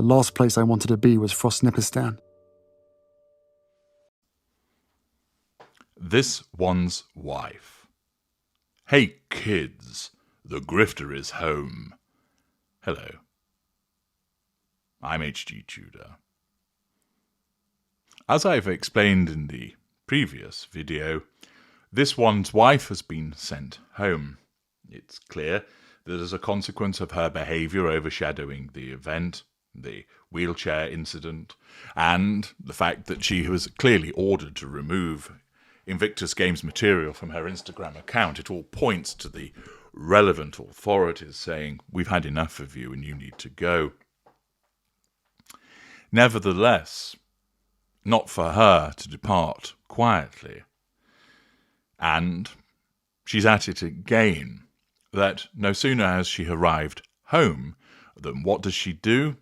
The last place I wanted to be was Frostnipistan. This one's wife. Hey kids, the Grifter is home. Hello. I'm H.G. Tudor. As I've explained in the previous video, this one's wife has been sent home. It's clear that as a consequence of her behaviour overshadowing the event, the wheelchair incident, and the fact that she was clearly ordered to remove Invictus Games material from her Instagram account, it all points to the relevant authorities saying, we've had enough of you and you need to go. Nevertheless, not for her to depart quietly. And she's at it again, that no sooner has she arrived home than what does she do?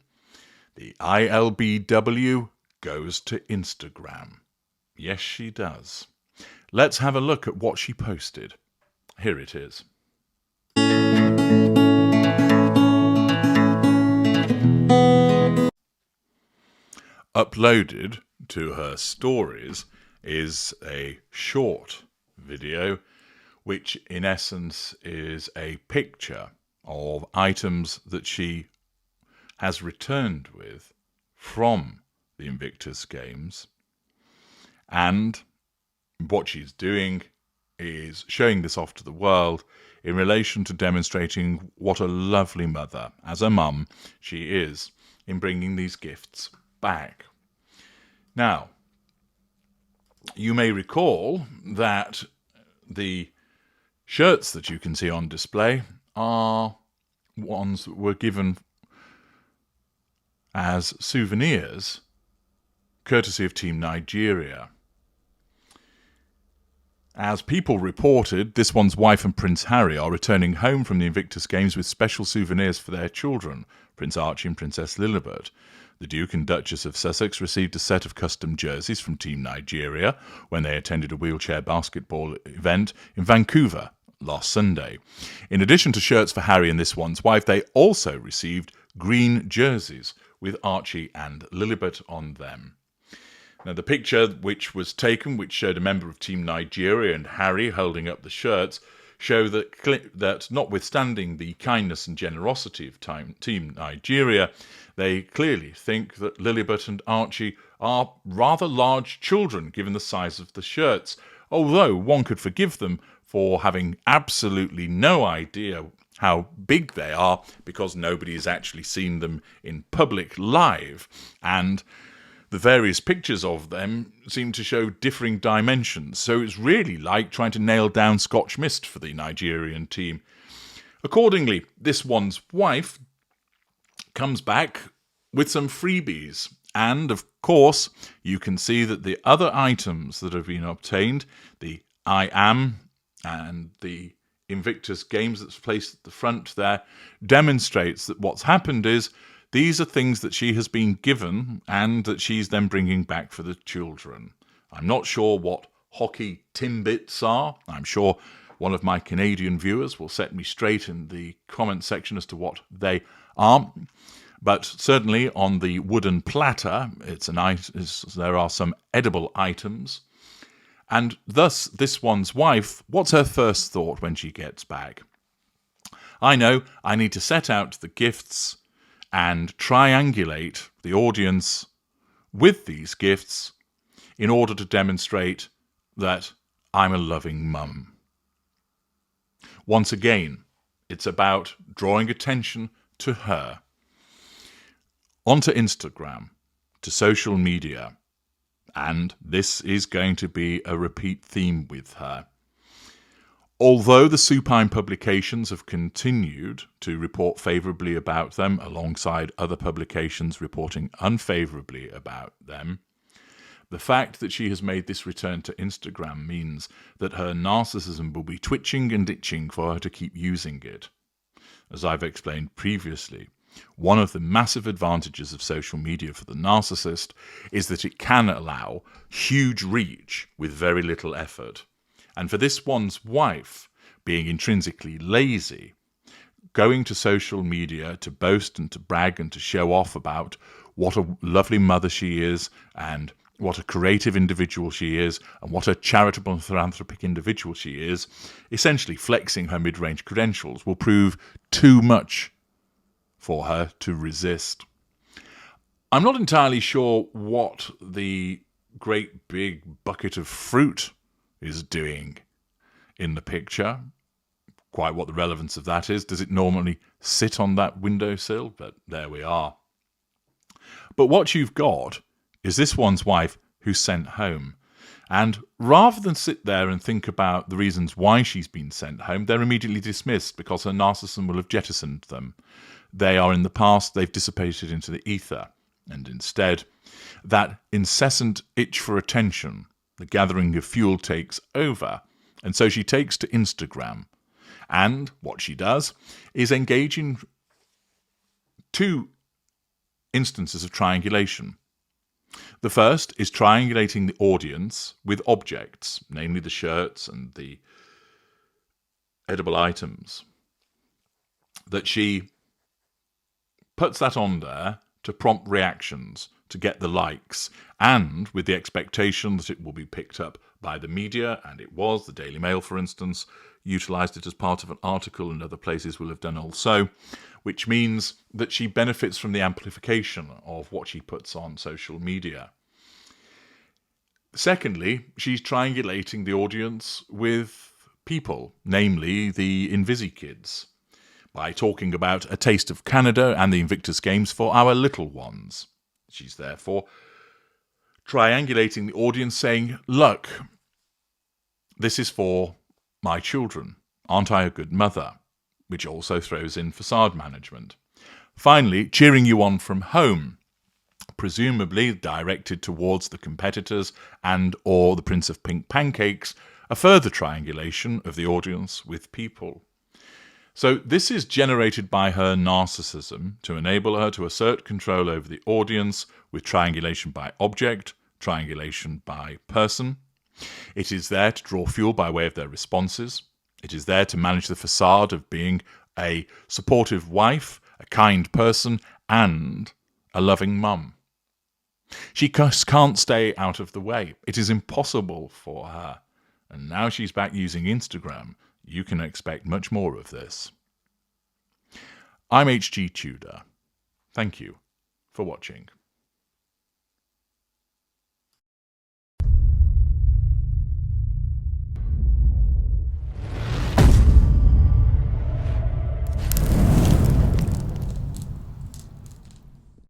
The ILBW goes to Instagram. Yes, she does. Let's have a look at what she posted. Here it is. Uploaded to her stories is a short video, which in essence is a picture of items that she has returned with from the Invictus Games. And what she's doing is showing this off to the world in relation to demonstrating what a lovely mother, as a mum, she is in bringing these gifts back. Now, you may recall that the shirts that you can see on display are ones that were given as souvenirs courtesy of Team Nigeria. As People reported, this one's wife and Prince Harry are returning home from the Invictus Games with special souvenirs for their children, Prince Archie and Princess Lilibet. The Duke and Duchess of Sussex received a set of custom jerseys from Team Nigeria when they attended a wheelchair basketball event in Vancouver last Sunday. In addition to shirts for Harry and this one's wife, they also received green jerseys with Archie and Lilibet on them. Now, the picture which was taken, which showed a member of Team Nigeria and Harry holding up the shirts, show that notwithstanding the kindness and generosity of Team Nigeria, they clearly think that Lilibet and Archie are rather large children given the size of the shirts, although one could forgive them for having absolutely no idea how big they are because nobody has actually seen them in public live, and the various pictures of them seem to show differing dimensions, so it's really like trying to nail down Scotch mist for the Nigerian team. Accordingly, this one's wife comes back with some freebies, and of course, you can see that the other items that have been obtained, the I Am and the Invictus Games that's placed at the front there, demonstrates that what's happened is these are things that she has been given and that she's then bringing back for the children. I'm not sure what hockey timbits are. I'm sure one of my Canadian viewers will set me straight in the comment section as to what they are. But certainly on the wooden platter, there are some edible items. And thus, this one's wife, what's her first thought when she gets back? I know I need to set out the gifts and triangulate the audience with these gifts in order to demonstrate that I'm a loving mum. Once again, it's about drawing attention to her, onto Instagram, to social media, and this is going to be a repeat theme with her. Although the supine publications have continued to report favourably about them alongside other publications reporting unfavourably about them, the fact that she has made this return to Instagram means that her narcissism will be twitching and itching for her to keep using it. As I've explained previously, one of the massive advantages of social media for the narcissist is that it can allow huge reach with very little effort. And for this one's wife, being intrinsically lazy, going to social media to boast and to brag and to show off about what a lovely mother she is and what a creative individual she is and what a charitable and philanthropic individual she is, essentially flexing her mid-range credentials, will prove too much for her to resist. I'm not entirely sure what the great big bucket of fruit is doing in the picture. Quite what the relevance of that is. Does it normally sit on that windowsill? But there we are. But what you've got is this one's wife who's sent home. And rather than sit there and think about the reasons why she's been sent home, they're immediately dismissed because her narcissism will have jettisoned them. They are in the past, they've dissipated into the ether. And instead, that incessant itch for attention, the gathering of fuel, takes over. And so she takes to Instagram. And what she does is engage in two instances of triangulation. The first is triangulating the audience with objects, namely the shirts and the edible items, that she puts that on there to prompt reactions, to get the likes, and with the expectation that it will be picked up by the media, and it was. The Daily Mail, for instance, utilised it as part of an article, and other places will have done also, which means that she benefits from the amplification of what she puts on social media. Secondly, she's triangulating the audience with people, namely the Invisi-kids, by talking about a taste of Canada and the Invictus Games for our little ones. She's therefore triangulating the audience, saying, look, this is for my children. Aren't I a good mother? Which also throws in facade management. Finally, cheering you on from home, presumably directed towards the competitors and or the Prince of Pink Pancakes, a further triangulation of the audience with people. So this is generated by her narcissism to enable her to assert control over the audience with triangulation by object, triangulation by person. It is there to draw fuel by way of their responses. It is there to manage the facade of being a supportive wife, a kind person, and a loving mum. She just can't stay out of the way. It is impossible for her. And now she's back using Instagram. You can expect much more of this. I'm H.G. Tudor. Thank you for watching.